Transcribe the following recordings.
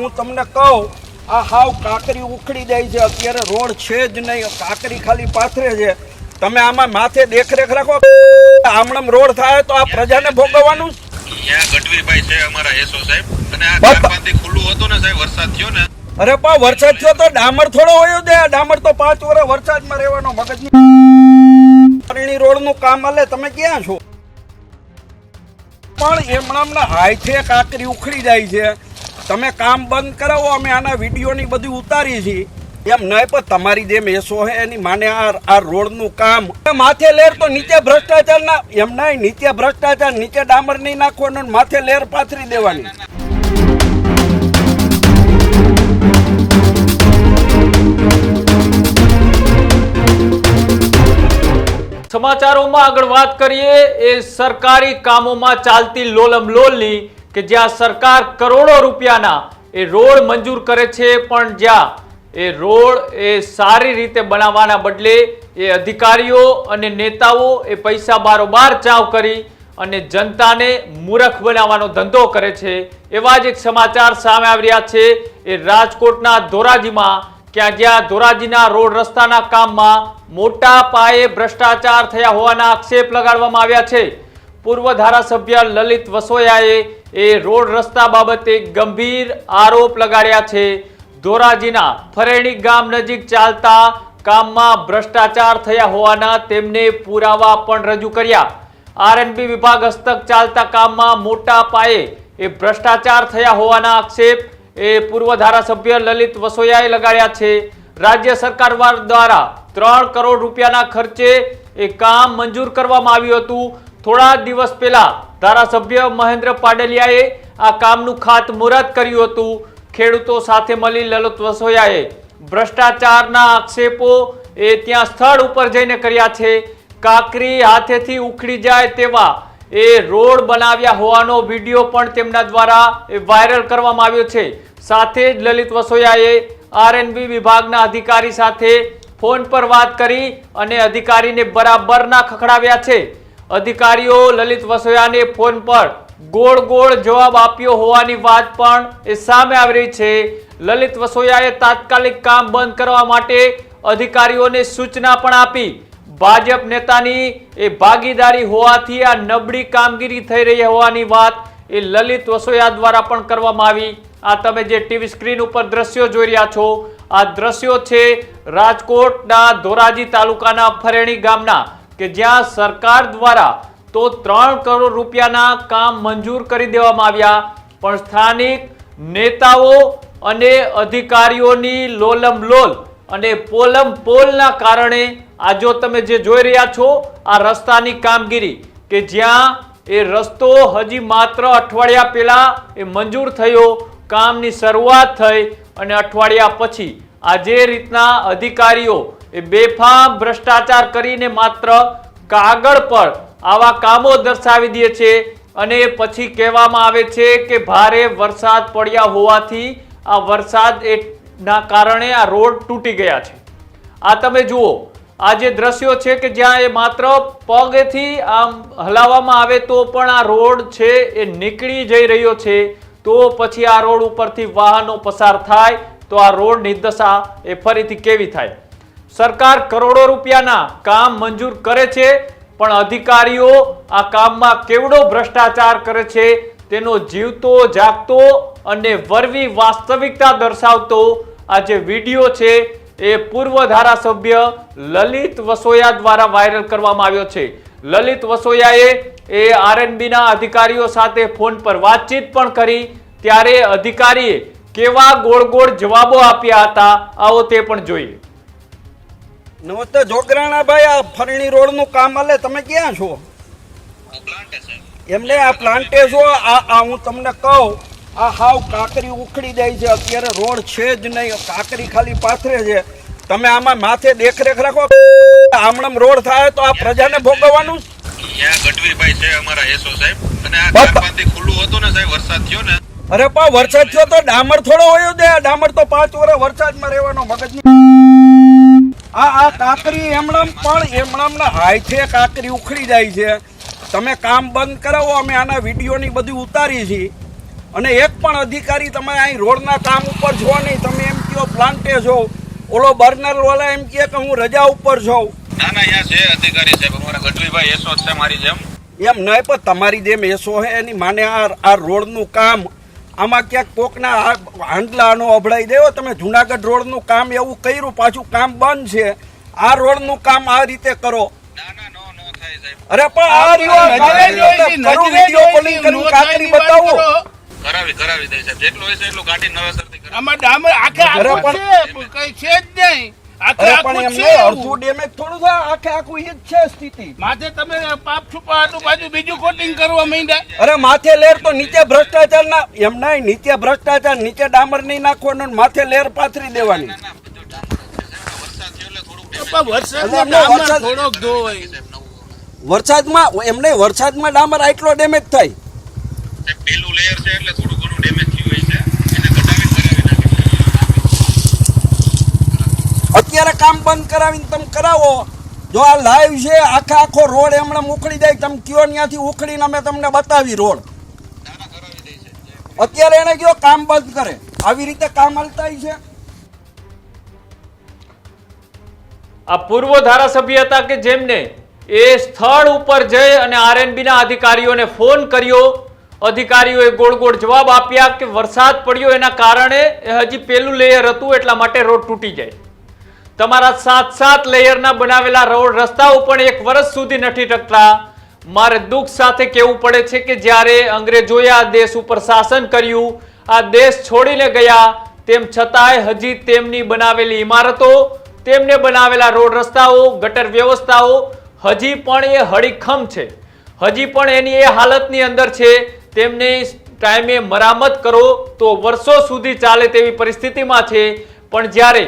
હું તમને કહું, આ હાવ કાકરી ઉખડી જાય છે. અત્યારે રોડ છે જ નહીં, કાકરી ખાલી પાથરે છે. તમે આમાં માથે દેખરેખ રાખો. આમણમ રોડ થાય તો આ પ્રજાને ભોગવવાનું. ગઢવીરભાઈ છે અમારા એસો સાહેબ, અને આ કારપાંથી ખુલ્લું હતું ને સાહેબ, વરસાદ થયો ને. અરે પણ વરસાદ થયો તો ડામર થોડો હોયો દે. ડામર તો 5 વર્ષ વરસાદમાં રહેવાનો. મગજની રોડ નું કામ હાલે. તમે ક્યાં છો? પણ એમણામના હાથે કાકરી ઉખડી જાય છે. તમે કામ બંધ કરાવો, અમે આના વિડીયોની બધી ઉતારી છીએ. એમ નહીં, પણ તમારી જેમ એસો હે એની માને આ રોડનું કામ માથે લેર તો નીચે ભ્રષ્ટાચાર ના. એમ નહીં, નીચે ભ્રષ્ટાચાર, નીચે ડામર નહીં નાખવાનું, માથે લેર પાથરી દેવાની. સમાચારોમાં આગળ વાત કરીએ એ સરકારી કામોમાં ચાલતી લોલમ લોલની, કે જ્યાં સરકાર કરોડો રૂપિયાના એ રોડ મંજૂર કરે છે, પણ જ્યાં એ રોડ એ સારી રીતે બનાવવાના બદલે એ અધિકારીઓ અને નેતાઓ એ પૈસા બારોબાર ચાવ કરી અને જનતાને મૂર્ખ બનાવવાનો ધંધો કરે છે. એવા જ એક સમાચાર સામે આવી રહ્યા છે એ રાજકોટના ધોરાજીમાં, જ્યાં ધોરાજીના રોડ રસ્તાના કામમાં મોટા પાયે ભ્રષ્ટાચાર થયા હોવાના આક્ષેપ લગાડવામાં આવ્યા છે. પૂર્વ ધારાસભ્ય લલિત વસોયાએ એ રોડ રસ્તા બાબતે ગંભીર આરોપ લગાડ્યા છે. ધોરાજીના ફરેણી ગામ નજીક ચાલતા કામમાં ભ્રષ્ટાચાર થયા હોવાના તેમને પુરાવા પણ રજૂ કર્યા. આરએનબી વિભાગ હસ્તક ચાલતા કામમાં મોટા પાયે એ ભ્રષ્ટાચાર થયા હોવાના આક્ષેપ એ પૂર્વ ધારાસભ્ય લલિત વસોયાએ લગાડ્યા છે. રાજ્ય સરકાર દ્વારા 3 કરોડ રૂપિયાના ખર્ચે એ કામ મંજૂર કરવામાં આવ્યું હતું. થોડા દિવસ પહેલા ધારાસભ્ય મહેન્દ્ર પાડલિયાએ આ કામનું ખાતમુહૂર્ત કર્યું હતું. ખેડૂતો સાથે મળી લલિત વસોયાએ ભ્રષ્ટાચારના આક્ષેપો એ ત્યાં સ્થળ ઉપર જઈને કર્યા છે. કાકરી હાથેથી ઉખડી જાય તેવા એ રોડ બનાવ્યા હોવાનો વિડીયો પણ તેમના દ્વારા વાયરલ કરવામાં આવ્યો છે. સાથે જ લલિત વસોયાએ આરએનબી વિભાગના અધિકારી સાથે ફોન પર વાત કરી અને અધિકારીને બરાબરના ખખડાવ્યા છે. અધિકારીઓ લલિત વસોયાને ફોન પર ગોળ ગોળ જવાબ આપ્યો હોવાની વાત પણ એ સામે આવી રહી છે. લલિત વસોયાએ તાત્કાલિક કામ બંધ કરવા માટે અધિકારીઓને સૂચના પણ આપી. ભાજપ નેતાની એ ભાગીદારી હોવાથી આ નબળી કામગીરી થઈ રહી હોવાની વાત એ લલિત વસોયા દ્વારા પણ કરવામાં આવી. આ તમે જે ટીવી સ્ક્રીન ઉપર દ્રશ્યો જોઈ રહ્યા છો, આ દ્રશ્યો છે રાજકોટના ધોરાજી તાલુકાના ફરેણી ગામના, કે જ્યાં સરકાર દ્વારા તો 3 કરોડ રૂપિયાના કામ મંજૂર કરી દેવામાં આવ્યા, પણ સ્થાનિક નેતાઓ અને અધિકારીઓની લોલમ લોલ અને પોલમ પોલના કારણે આ જો તમે જે જોઈ રહ્યા છો આ રસ્તાની કામગીરી, કે જ્યાં એ રસ્તો હજી માત્ર અઠવાડિયા પહેલા એ મંજૂર થયો, કામની શરૂઆત થઈ અને અઠવાડિયા પછી આ જે રીતના અધિકારીઓ એ બેફામ ભ્રષ્ટાચાર કરીને માત્ર કાગળ પર આવા કામો દર્શાવી દે છે અને પછી કહેવામાં આવે છે કે ભારે વરસાદ પડ્યા હોવાથી આ વરસાદ ના કારણે આ રોડ તૂટી ગયા છે. આ તમે જુઓ, આ જે દ્રશ્યો છે કે જ્યાં એ માત્ર પગથી આમ હલાવવામાં આવે તો પણ આ રોડ છે એ નીકળી જઈ રહ્યો છે, તો પછી આ રોડ ઉપરથી વાહનો પસાર થાય તો આ રોડની દશા એ ફરીથી કેવી થાય? સરકાર કરોડો રૂપિયાના કામ મંજૂર કરે છે, પણ અધિકારીઓ આ કામમાં કેવડો ભ્રષ્ટાચાર કરે છે તેનો જીવતો જાગતો અને વરવી વાસ્તવિકતા દર્શાવતો આ જે વિડીયો છે એ પૂર્વ ધારાસભ્ય લલિત વસોયા દ્વારા વાયરલ કરવામાં આવ્યો છે. લલિત વસોયાએ એ આરએનબીના અધિકારીઓ સાથે ફોન પર વાતચીત પણ કરી, ત્યારે અધિકારીએ કેવા ગોળ ગોળ જવાબો આપ્યા હતા આવો તે પણ જોઈએ. નમસ્તે જોગરાણા ભાઈ, આ ફરણી રોડ નું કામ હાલે. તમે ક્યાં છો? એમને આ પ્લાન્ટે છો? આ હું તમને કહું, આ હાવ કાકરી ઉખડી જાય છે. અત્યારે રોડ છે જ નહીં, કાકરી ખાલી પાથરે છે. તમે આમાં માથે દેખરેખ રાખો. આમણમ રોડ થાય તો આ પ્રજાને ભોગવવાનું. ગઢવીરભાઈ છે અમારા એસો સાહેબ, અને આ કારપાંથી ખુલ્લું હતું ને સાહેબ, વરસાદ થયો ને. અરે પણ વરસાદ થયો તો ડામર થોડો હોયો દે. ડામર તો 5 વર્ષ વરસાદમાં રહેવાનો. મગજની આ કાકરી એમણામના હાથે કાકરી ઉખડી જાય છે. તમે કામ બંધ કરાવો, અમે આના વિડીયોની બધી ઉતારી છીએ. અને એક પણ અધિકારી તમે અહીં રોડના કામ ઉપર છો નહીં. તમે એમ કહો પ્લાન્ટે છો, ઓલો બર્નર વાળા એમ કહે કે હું રજા ઉપર છું. ના ના, અહીંયા છે અધિકારી સાહેબ, અમારા ગઢવીભાઈ એસો છે મારી જેમ. એમ નહીં, પણ તમારી જેમ એસો હે એની માને આ રોડનું કામ આમાં ક્યાંક કોકના હાંડલાનો અભડાઈ દેવો. તમે જુનાગઢ રોડનું કામ એવું કર્યું, પાછું કામ બંધ છે. આ રોડનું કામ આ રીતે કરો. ના ના, નો થાય સાહેબ. અરે પણ આ રહ્યો વિડીયો કોલિંગ કરીને કાકડી બતાવો. કરાવી દે સાહેબ, જેટલું હોય છે એટલું ગાડી નવેસરથી કરાવી. આમાં ડામર આખે આખું છે, કઈ છે જ નહીં. આખે અરે પણ આખું એમ છે નહીં, એવું. અડધું ડેમેજ થોડું થાય, આખે આખું ઈ જ છે સ્થિતિ. માથે તમે પાપ છુપા હતું, બાજુ બીજું કોટિંગ કરવા માંડ્યા. અરે માથે લેર તો નીચે ભ્રષ્ટાચાર ના, એમ નહીં, નીચે ભ્રષ્ટાચાર, નીચે ડામર નહીં નાખવાનો, માથે લેર પાથરી દેવાની. ના ના, બધું ડામર છે સાહેબ, વરસાદ થયો એટલે થોડુંક damage પણ વરસાદમાં અરે ડામર વરસાદ- થોડોક ધોવાય. સાહેબ નવું. વરસાદમાં એમ નહીં, વરસાદમાં ડામર આટલો ડેમેજ થાય. સાહેબ પેલું લેયર છે એટલે થોડું ઘણું ડેમેજ થયું હોય છે, એને ઘટાડીને કરાવી નાખી. અત્યારે કામ બંધ કરાવીને તમે કરાવો. જો આ લાઈવ છે, આખો રોડ એમણે ઉખડી જાય, તમે કયો ત્યાંથી ઉખડીને અમે તમને બતાવી રોડ. ના ના, કરાવી દે છે. અત્યારે એને કયો કામ બંધ કરે. આવી રીતે કામ હાલતા છે. આ પૂર્વ ધારાસભ્ય હતા કે જેમને એ સ્થળ ઉપર જઈ અને આરએનબી ના અધિકારીઓને ફોન કર્યો. અધિકારીઓએ ગોળ ગોળ જવાબ આપ્યા કે વરસાદ પડ્યો એના કારણે હજી પેલું લેયર હતું એટલા માટે રોડ તૂટી જાય. તમારા 7 લેયરના બનાવેલા રોડ રસ્તાઓ પણ 1 વર્ષ સુધી નથી ટકતા. મારે દુઃખ સાથે કહેવું પડે છે કે જ્યારે અંગ્રેજોએ આ દેશ ઉપર શાસન કર્યું, આ દેશ છોડીને ગયા, તેમ છતાંય હજી તેમની બનાવેલી ઇમારતો, તેમને બનાવેલા રોડ રસ્તાઓ, ગટર વ્યવસ્થાઓ હજી પણ એ હડીખમ છે. હજી પણ એની એ હાલતની અંદર છે. તેમને ટાઈમે મરામત કરો તો વર્ષો સુધી ચાલે તેવી પરિસ્થિતિમાં છે. પણ જ્યારે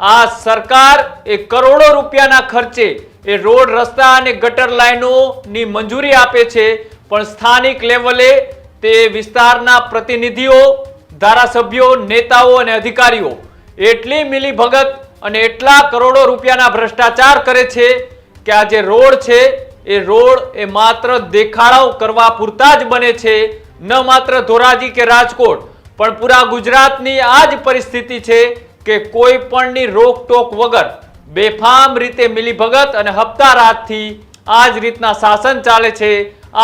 આ સરકાર એ કરોડો રૂપિયાના ખર્ચે એ રોડ રસ્તા અને ગટર લાઈનોની મંજૂરી આપે છે, પણ સ્થાનિક લેવલે તે વિસ્તારના પ્રતિનિધિઓ, ધારાસભ્યો, નેતાઓ અને અધિકારીઓ એટલી મિલીભગત અને એટલા કરોડો રૂપિયાના ભ્રષ્ટાચાર કરે છે કે આ જે રોડ છે એ રોડ એ માત્ર દેખાડાઓ કરવા પૂરતા જ બને છે. ન માત્ર ધોરાજી કે રાજકોટ પણ પૂરા ગુજરાતની આ જ પરિસ્થિતિ છે કે કોઈ પણની રોકટોક વગર બેફામ રીતે મિલીભગત અને હપ્તારાતથી આ જ રીતના શાસન ચાલે છે.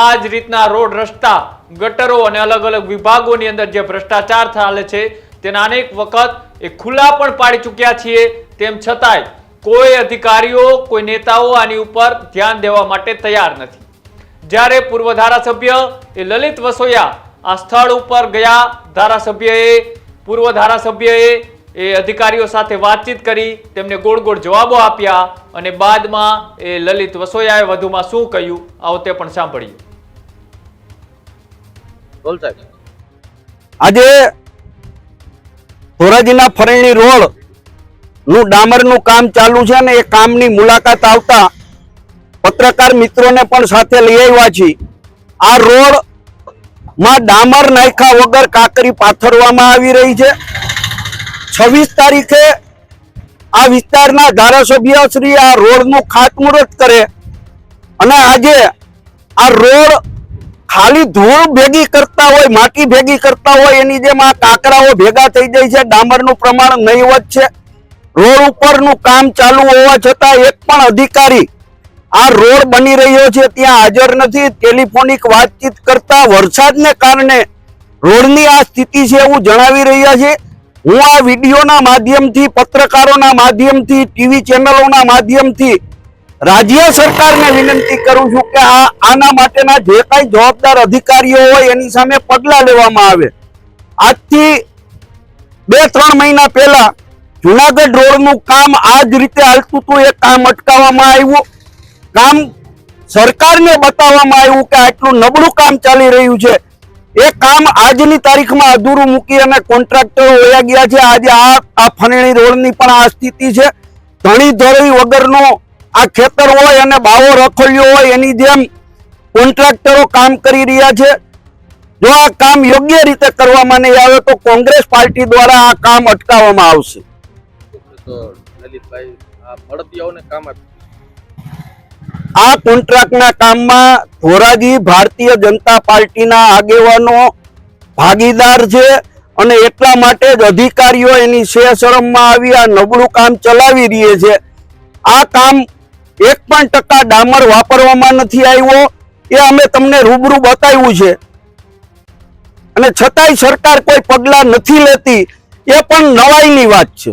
આ જ રીતના રોડ રસ્તા, ગટરો અને અલગ અલગ વિભાગોની અંદર જે ભ્રષ્ટાચાર ચાલે છે તેના અનેક વખત એ ખુલ્લા પણ પાડી ચૂક્યા છીએ. તેમ છતાંય કોઈ અધિકારીઓ, કોઈ નેતાઓ આની ઉપર ધ્યાન દેવા માટે તૈયાર નથી. જ્યારે પૂર્વ ધારાસભ્ય એ લલિત વસોયા આ સ્થળ ઉપર ગયા, પૂર્વ ધારાસભ્યએ એ અધિકારીઓ સાથે વાતચીત કરી, તેમને ગોળ ગોળ જવાબો આપ્યા અને બાદમાં એ લલિત વસોયાએ વધુમાં શું કહ્યું આવો તે પણ સાંભળીએ. આજે ધોરાજીના ફરેણી રોડ નું ડામરનું કામ ચાલુ છે ને એ કામની મુલાકાત આવતા પત્રકાર મિત્રોને પણ સાથે લઈ આવ્યા છીએ. આ રોડ માં ડામર નાખ્યા વગર કાંકરી પાથરવામાં આવી રહી છે. 26 તારીખે આ વિસ્તારના ધારાસભ્ય શ્રી આ રોડનું ખાતમુહૂર્ત કરે અને આજે આ રોડ ખાલી ધૂળ ભેગી કરતા હોય, માટી ભેગી કરતા હોય એની જેમ આ કાંકરાઓ ભેગા થઈ જાય છે. ડામરનું પ્રમાણ નહીવત છે. રોડ ઉપરનું કામ ચાલુ હોવા છતાં એક પણ અધિકારી આ રોડ બની રહ્યો છે ત્યાં હાજર નથી. ટેલિફોનિક વાતચીત કરતા વરસાદને કારણે રોડની આ સ્થિતિ છે એવું જણાવી રહ્યા છે. હું આ વિડીયોના માધ્યમથી, પત્રકારોના માધ્યમથી, ટીવી ચેનલોના માધ્યમથી રાજ્ય સરકારને વિનંતી કરું છું કે આના માટેના જે કાંઈ જવાબદાર અધિકારીઓ હોય એની સામે પગલાં લેવામાં આવે. આજથી 2-3 મહિના પહેલા જુનાગઢ રોડનું કામ આ જ રીતે હાલતું હતું, એ કામ અટકાવવામાં આવ્યું. કામ સરકારને બતાવવામાં આવ્યું કે આટલું નબળું કામ ચાલી રહ્યું છે. એ કામ આજની તારીખમાં અધૂરું મૂકી અને કોન્ટ્રાક્ટરો વયા ગયા છે. આજે આ ફરેણી રોડની પણ આ સ્થિતિ છે. ધણી ધોરવી વગરનો આ ખેતર હોય અને બાવો રખોલ્યો હોય એની જેમ કોન્ટ્રાક્ટરો કામ કરી રહ્યા છે. જો આ કામ યોગ્ય રીતે કરવામાં નહીં આવે તો કોંગ્રેસ પાર્ટી દ્વારા આ કામ અટકાવવામાં આવશે. આ કોન્ટ્રાક્ટના કામમાં ધોરાજી ભારતીય જનતા પાર્ટીના આગેવાનો ભાગીદાર છે અને એટલા માટે જ અધિકારીઓ એની શરમમાં આવી આ નબળું કામ ચલાવી રહી છે. આ કામ 1% ડામર વાપરવામાં નથી આવ્યો, એ અમે તમને રૂબરૂ બતાવ્યું છે. અને છતાંય સરકાર કોઈ પગલાં નથી લેતી, એ પણ નવાઈની વાત છે.